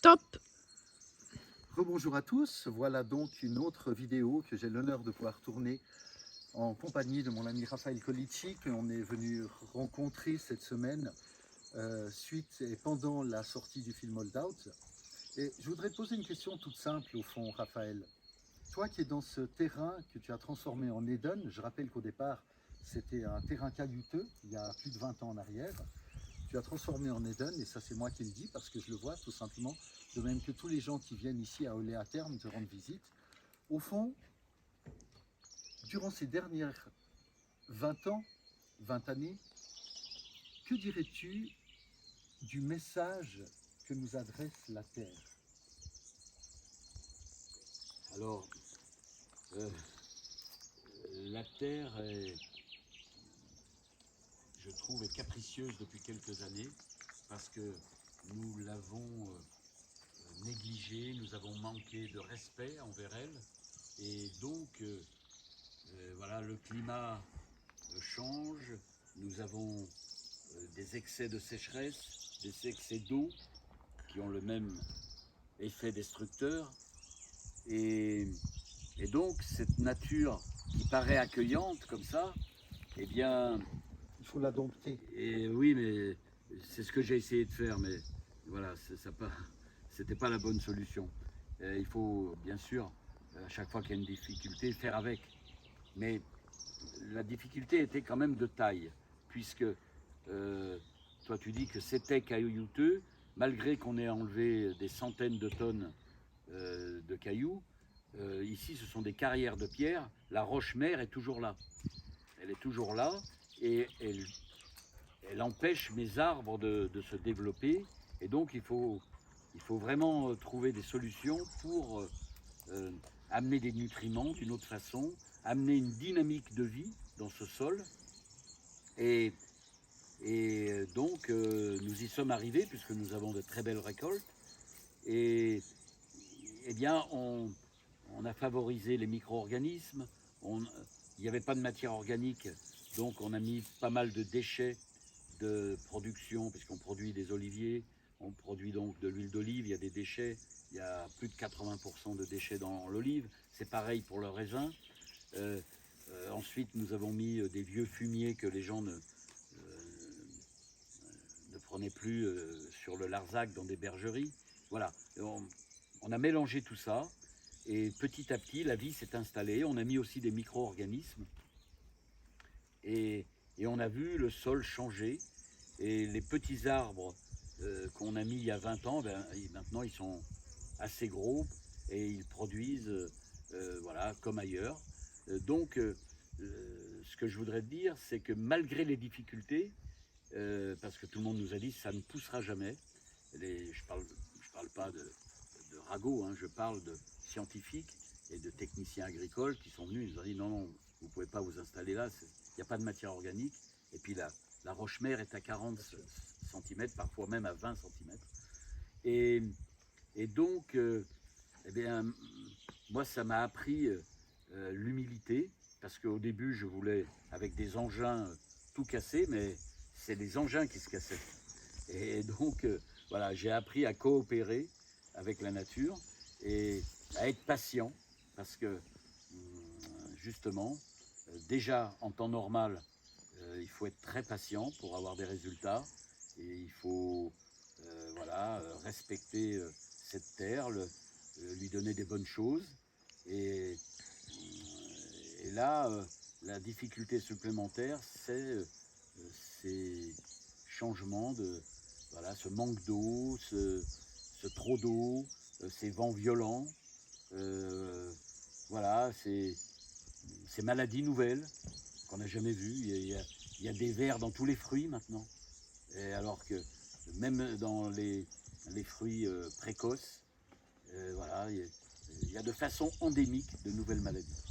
Top! Rebonjour à tous, voilà donc une autre vidéo que j'ai l'honneur de pouvoir tourner en compagnie de mon ami Raphaël Colici, qu'on est venu rencontrer cette semaine suite et pendant la sortie du film Hold Out. Et je voudrais te poser une question toute simple au fond, Raphaël. Toi qui es dans ce terrain que tu as transformé en Éden, je rappelle qu'au départ c'était un terrain caillouteux, il y a plus de 20 ans en arrière, tu as transformé en Éden, et ça c'est moi qui le dis parce que je le vois tout simplement, de même que tous les gens qui viennent ici à Oléa Terme te rendre visite. Au fond, durant ces dernières 20 ans, 20 années, que dirais-tu du message que nous adresse la Terre? Alors, euh, la Terre, je trouve, est capricieuse depuis quelques années parce que nous l'avons négligée, nous avons manqué de respect envers elle. Et donc, voilà, le climat change, nous avons des excès de sécheresse, des excès d'eau qui ont le même effet destructeur. Et, et donc, cette nature qui paraît accueillante comme ça, eh bien, Il faut la dompter. et oui, mais c'est ce que j'ai essayé de faire, mais voilà, c'était pas la bonne solution. Il faut bien sûr, à chaque fois qu'il y a une difficulté, faire avec. Mais la difficulté était quand même de taille, puisque toi tu dis que c'était caillouteux, malgré qu'on ait enlevé des centaines de tonnes de cailloux. Ici, ce sont des carrières de pierre. La roche-mère est toujours là. Elle est toujours là et elle empêche mes arbres de se développer. Et donc, il faut vraiment trouver des solutions pour amener des nutriments d'une autre façon, amener une dynamique de vie dans ce sol. Et, et donc, nous y sommes arrivés puisque nous avons de très belles récoltes. Et eh bien, on a favorisé les micro-organismes. Il n'y avait pas de matière organique, donc on a mis pas mal de déchets de production, puisqu'on produit des oliviers, on produit donc de l'huile d'olive, il y a des déchets, il y a plus de 80% de déchets dans l'olive, c'est pareil pour le raisin. Ensuite, nous avons mis des vieux fumiers que les gens ne prenaient plus sur le Larzac dans des bergeries. Voilà, on a mélangé tout ça. Et petit à petit, la vie s'est installée. On a mis aussi des micro-organismes. Et on a vu le sol changer. Et les petits arbres qu'on a mis il y a 20 ans, maintenant ils sont assez gros et ils produisent voilà, comme ailleurs. Ce que je voudrais te dire, c'est que malgré les difficultés, parce que tout le monde nous a dit ça ne poussera jamais, je parle pas de ragots, hein, je parle de scientifiques et de techniciens agricoles qui sont venus, ils nous ont dit non, non, vous ne pouvez pas vous installer là, il n'y a pas de matière organique. Et puis la roche-mère est à 40 cm, parfois même à 20 cm. Et donc, eh bien, moi, ça m'a appris l'humilité, parce qu'au début, je voulais, avec des engins, tout casser, mais c'est les engins qui se cassaient. Et donc, voilà, j'ai appris à coopérer avec la nature et à être patient, parce que, justement, déjà en temps normal, il faut être très patient pour avoir des résultats et il faut voilà, respecter cette terre, lui donner des bonnes choses. Et, et là, la difficulté supplémentaire, c'est ces changements de, voilà, ce manque d'eau, ce trop d'eau, ces vents violents, voilà, ces maladies nouvelles qu'on n'a jamais vues. Il y a des vers dans tous les fruits maintenant. Et alors que même dans les fruits précoces, voilà, il y a de façon endémique de nouvelles maladies.